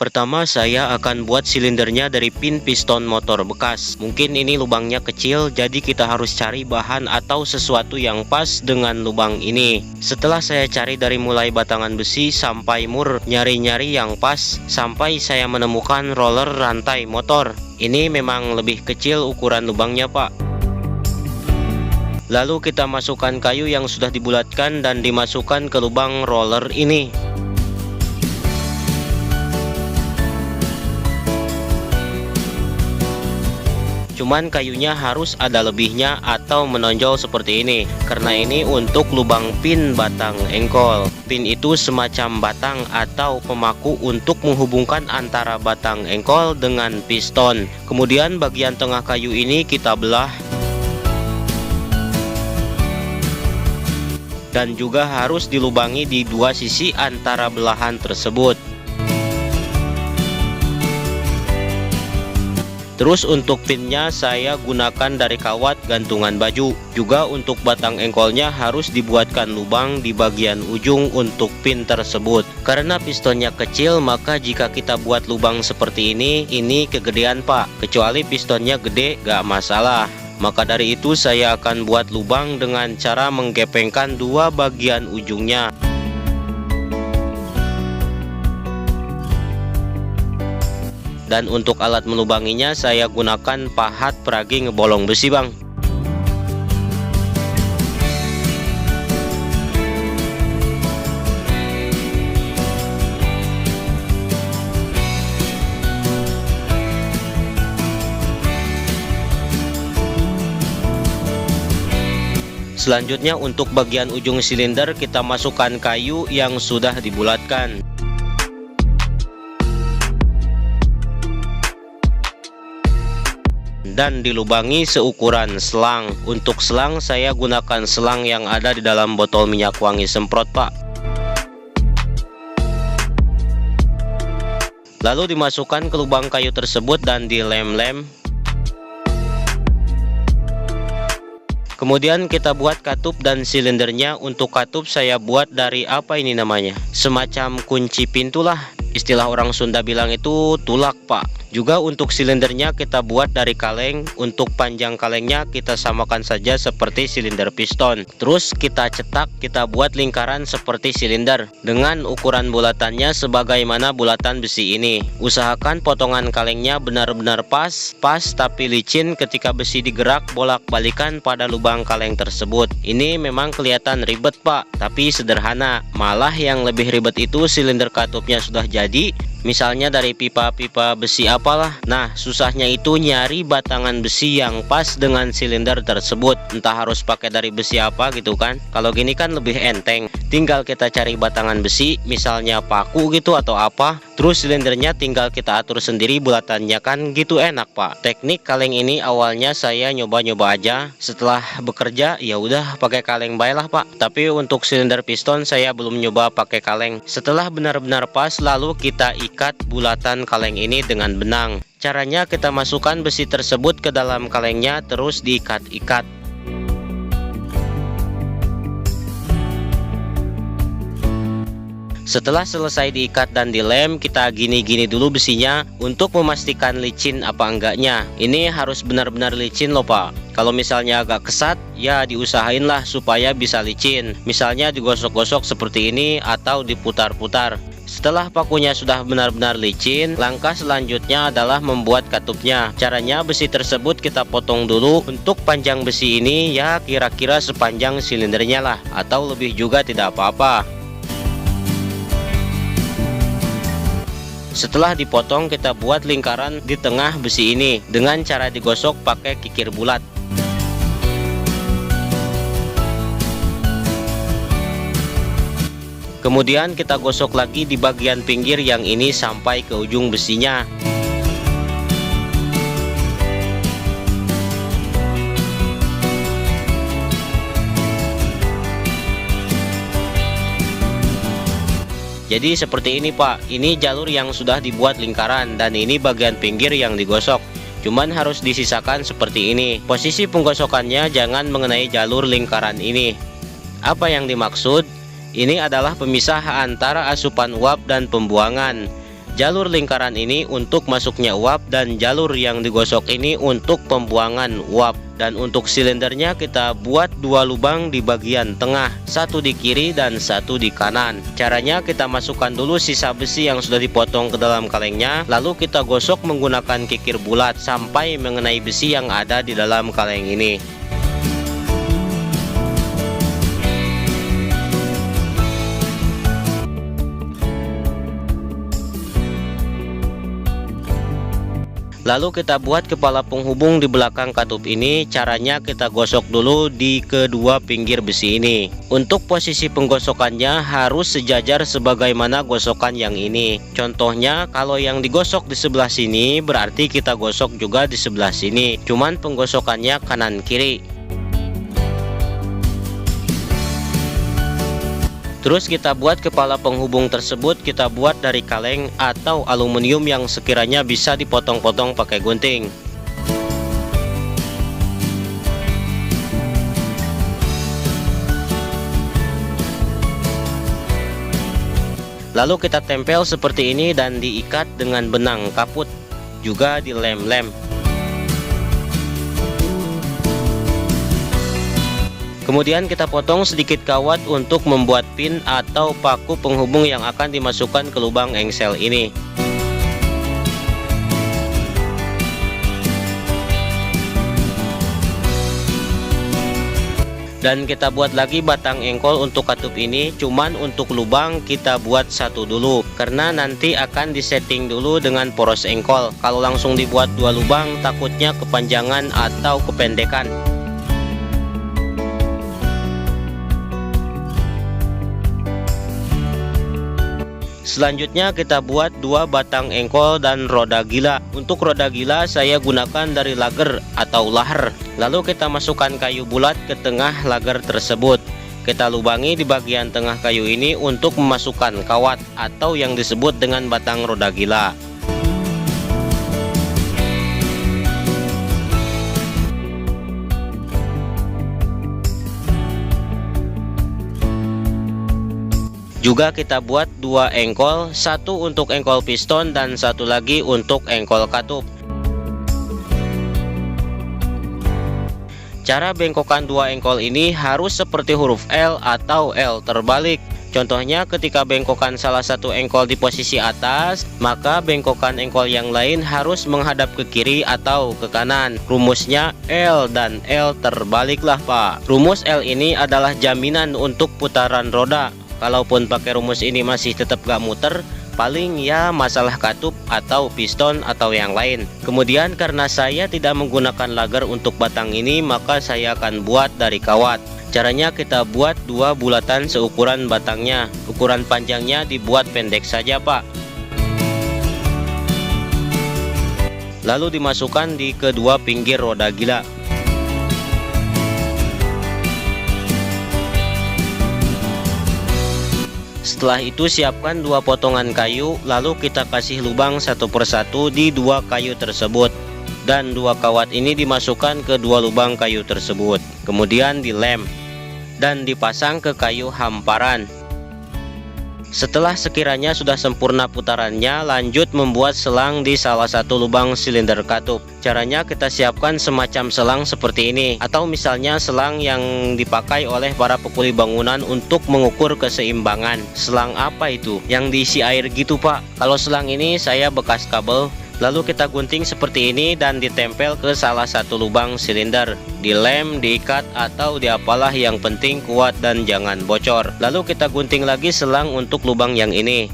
Pertama, saya akan buat silindernya dari pin piston motor bekas. Mungkin ini lubangnya kecil, jadi kita harus cari bahan atau sesuatu yang pas dengan lubang ini. Setelah saya cari dari mulai batangan besi sampai mur, nyari-nyari yang pas, sampai saya menemukan roller rantai motor. Ini memang lebih kecil ukuran lubangnya, Pak. Lalu kita masukkan kayu yang sudah dibulatkan dan dimasukkan ke lubang roller ini. Cuman kayunya harus ada lebihnya atau menonjol seperti ini, karena ini untuk lubang pin batang engkol. Pin itu semacam batang atau pemaku untuk menghubungkan antara batang engkol dengan piston. Kemudian bagian tengah kayu ini kita belah dan juga harus dilubangi di dua sisi antara belahan tersebut. Terus untuk pinnya saya gunakan dari kawat gantungan baju. Juga untuk batang engkolnya harus dibuatkan lubang di bagian ujung untuk pin tersebut. Karena pistonnya kecil, maka jika kita buat lubang seperti ini kegedean, Pak. Kecuali pistonnya gede, gak masalah. Maka dari itu saya akan buat lubang dengan cara menggepengkan dua bagian ujungnya. Dan untuk alat melubanginya saya gunakan pahat peragi ngebolong besi, Bang. Selanjutnya untuk bagian ujung silinder kita masukkan kayu yang sudah dibulatkan. Dan dilubangi seukuran selang. Untuk selang saya gunakan selang yang ada di dalam botol minyak wangi semprot, Pak. Lalu dimasukkan ke lubang kayu tersebut dan dilem-lem. Kemudian kita buat katup dan silindernya. Untuk katup saya buat dari apa ini namanya? Semacam kunci pintu lah. Istilah orang Sunda bilang itu tulak, Pak. Juga untuk silindernya kita buat dari kaleng. Untuk panjang kalengnya kita samakan saja seperti silinder piston. Terus kita cetak, kita buat lingkaran seperti silinder dengan ukuran bulatannya sebagaimana bulatan besi ini. Usahakan potongan kalengnya benar-benar pas tapi licin ketika besi digerak bolak-balikan pada lubang kaleng tersebut. Ini memang kelihatan ribet, Pak, tapi sederhana. Malah yang lebih ribet itu silinder katupnya sudah jadi, misalnya dari pipa-pipa besi apalah. Nah, susahnya itu nyari batangan besi yang pas dengan silinder tersebut. Entah harus pakai dari besi apa gitu kan. Kalau gini kan lebih enteng. Tinggal kita cari batangan besi, misalnya paku gitu atau apa. Terus silindernya tinggal kita atur sendiri bulatannya, kan gitu enak, Pak. Teknik kaleng ini awalnya saya nyoba-nyoba aja. Setelah bekerja ya udah pakai kaleng baiklah, Pak. Tapi untuk silinder piston saya belum nyoba pakai kaleng. Setelah benar-benar pas, lalu kita ikat bulatan kaleng ini dengan benang. Caranya kita masukkan besi tersebut ke dalam kalengnya terus diikat-ikat. Setelah selesai diikat dan dilem, kita gini-gini dulu besinya untuk memastikan licin apa enggaknya. Ini harus benar-benar licin loh, Pak. Kalau misalnya agak kesat, ya diusahain lah supaya bisa licin. Misalnya digosok-gosok seperti ini atau diputar-putar. Setelah pakunya sudah benar-benar licin, langkah selanjutnya adalah membuat katupnya. Caranya besi tersebut kita potong dulu. Untuk panjang besi ini ya kira-kira sepanjang silindernya lah, atau lebih juga tidak apa-apa. Setelah dipotong, kita buat lingkaran di tengah besi ini dengan cara digosok pakai kikir bulat. Kemudian kita gosok lagi di bagian pinggir yang ini sampai ke ujung besinya. Jadi seperti ini, Pak. Ini jalur yang sudah dibuat lingkaran dan ini bagian pinggir yang digosok. Cuman harus disisakan seperti ini. Posisi penggosokannya jangan mengenai jalur lingkaran ini. Apa yang dimaksud? Ini adalah pemisah antara asupan uap dan pembuangan. Jalur lingkaran ini untuk masuknya uap dan jalur yang digosok ini untuk pembuangan uap. Dan untuk silindernya kita buat dua lubang di bagian tengah, satu di kiri dan satu di kanan. Caranya kita masukkan dulu sisa besi yang sudah dipotong ke dalam kalengnya, lalu kita gosok menggunakan kikir bulat sampai mengenai besi yang ada di dalam kaleng ini. Lalu kita buat kepala penghubung di belakang katup ini. Caranya kita gosok dulu di kedua pinggir besi ini. Untuk posisi penggosokannya harus sejajar sebagaimana gosokan yang ini. Contohnya kalau yang digosok di sebelah sini berarti kita gosok juga di sebelah sini. Cuman penggosokannya kanan kiri. Terus kita buat kepala penghubung tersebut kita buat dari kaleng atau aluminium yang sekiranya bisa dipotong-potong pakai gunting. Lalu kita tempel seperti ini dan diikat dengan benang kaput, juga dilem-lem. Kemudian kita potong sedikit kawat untuk membuat pin atau paku penghubung yang akan dimasukkan ke lubang engsel ini. Dan kita buat lagi batang engkol untuk katup ini, cuman untuk lubang kita buat satu dulu karena nanti akan disetting dulu dengan poros engkol. Kalau langsung dibuat dua lubang takutnya kepanjangan atau kependekan. Selanjutnya kita buat dua batang engkol dan roda gila. Untuk roda gila saya gunakan dari lager atau laher. Lalu kita masukkan kayu bulat ke tengah lager tersebut. Kita lubangi di bagian tengah kayu ini untuk memasukkan kawat atau yang disebut dengan batang roda gila. Juga kita buat dua engkol, satu untuk engkol piston dan satu lagi untuk engkol katup. Cara bengkokan dua engkol ini harus seperti huruf L atau L terbalik. Contohnya ketika bengkokan salah satu engkol di posisi atas, maka bengkokan engkol yang lain harus menghadap ke kiri atau ke kanan. Rumusnya L dan L terbaliklah Pak. Rumus L ini adalah jaminan untuk putaran roda. Kalaupun pakai rumus ini masih tetap gak muter, paling ya masalah katup atau piston atau yang lain. Kemudian karena saya tidak menggunakan lager untuk batang ini, maka saya akan buat dari kawat. Caranya kita buat dua bulatan seukuran batangnya. Ukuran panjangnya dibuat pendek saja Pak. Lalu dimasukkan di kedua pinggir roda gila. Setelah itu siapkan dua potongan kayu, lalu kita kasih lubang satu persatu di dua kayu tersebut. Dan dua kawat ini dimasukkan ke dua lubang kayu tersebut. Kemudian dilem dan dipasang ke kayu hamparan. Setelah sekiranya sudah sempurna putarannya, lanjut membuat selang di salah satu lubang silinder katup. Caranya kita siapkan semacam selang seperti ini, atau misalnya selang yang dipakai oleh para pekuli bangunan untuk mengukur keseimbangan. Selang apa itu? Yang diisi air gitu Pak. Kalau selang ini saya bekas kabel. Lalu kita gunting seperti ini dan ditempel ke salah satu lubang silinder. Dilem, diikat, atau diapalah, yang penting kuat dan jangan bocor. Lalu kita gunting lagi selang untuk lubang yang ini.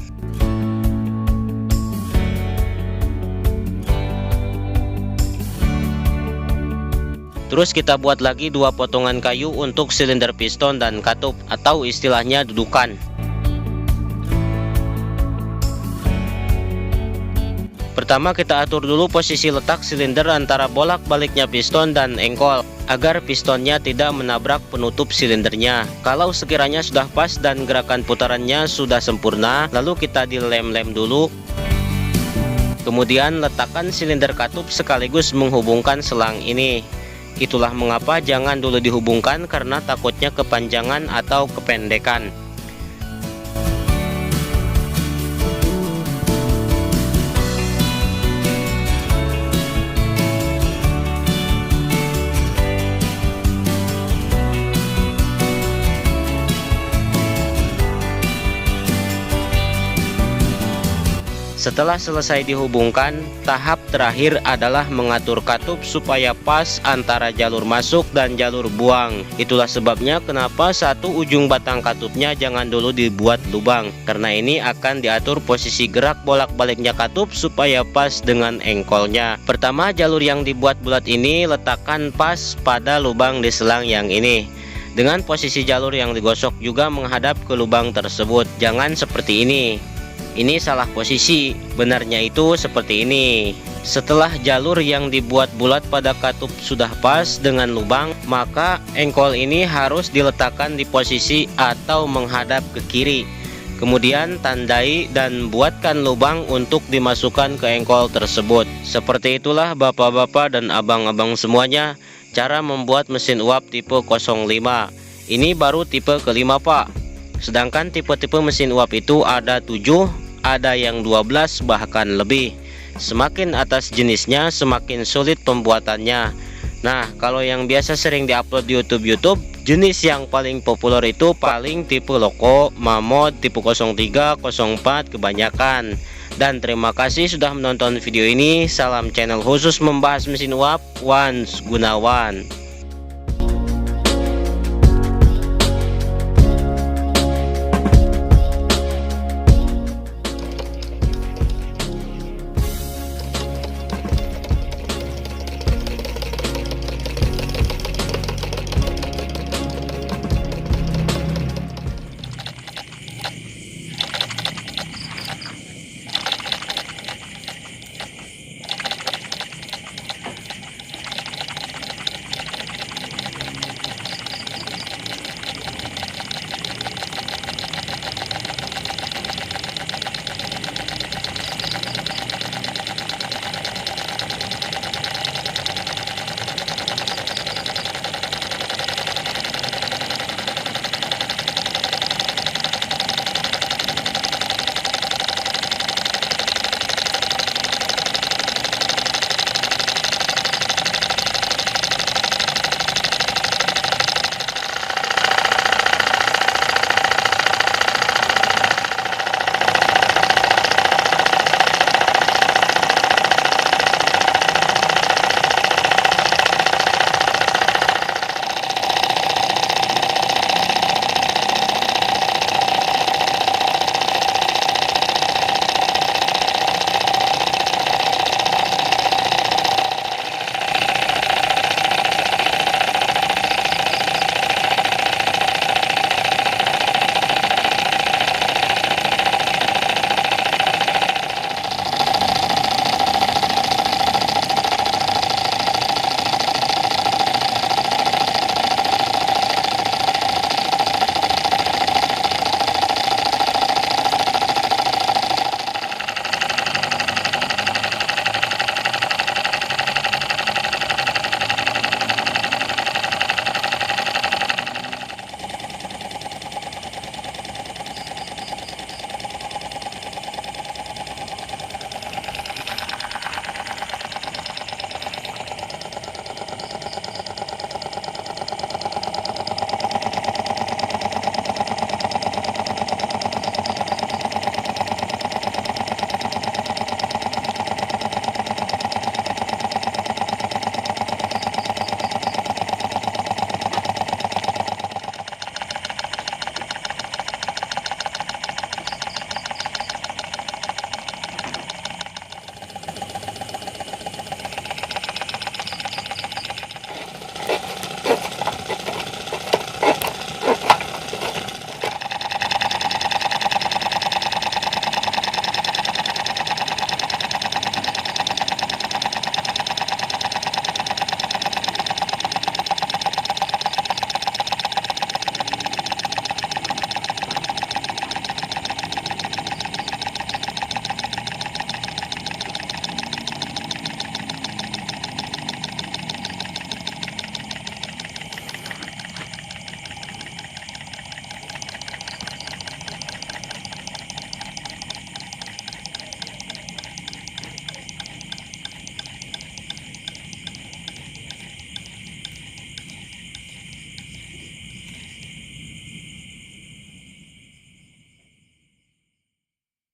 Terus kita buat lagi dua potongan kayu untuk silinder piston dan katup, atau istilahnya dudukan. Pertama kita atur dulu posisi letak silinder antara bolak-baliknya piston dan engkol agar pistonnya tidak menabrak penutup silindernya. Kalau sekiranya sudah pas dan gerakan putarannya sudah sempurna, lalu kita dilem-lem dulu. Kemudian letakkan silinder katup sekaligus menghubungkan selang ini. Itulah mengapa jangan dulu dihubungkan karena takutnya kepanjangan atau kependekan. Setelah selesai dihubungkan, tahap terakhir adalah mengatur katup supaya pas antara jalur masuk dan jalur buang. Itulah sebabnya kenapa satu ujung batang katupnya jangan dulu dibuat lubang, karena ini akan diatur posisi gerak bolak-baliknya katup supaya pas dengan engkolnya. Pertama, jalur yang dibuat bulat ini letakkan pas pada lubang di selang yang ini. Dengan posisi jalur yang digosok juga menghadap ke lubang tersebut, jangan seperti ini. Ini salah posisi, benarnya itu seperti ini. Setelah jalur yang dibuat bulat pada katup sudah pas dengan lubang, maka engkol ini harus diletakkan di posisi atau menghadap ke kiri. Kemudian tandai dan buatkan lubang untuk dimasukkan ke engkol tersebut. Seperti itulah bapak-bapak dan abang-abang semuanya, cara membuat mesin uap tipe 05. Ini baru tipe kelima, Pak. Sedangkan tipe-tipe mesin uap itu ada 7, ada yang 12 bahkan lebih. Semakin atas jenisnya semakin sulit pembuatannya. Nah, kalau yang biasa sering diupload di YouTube, jenis yang paling populer itu paling tipe loko, mamot, tipe 03, 04 kebanyakan. Dan terima kasih sudah menonton video ini. Salam channel khusus membahas mesin uap, Wans Gunawan.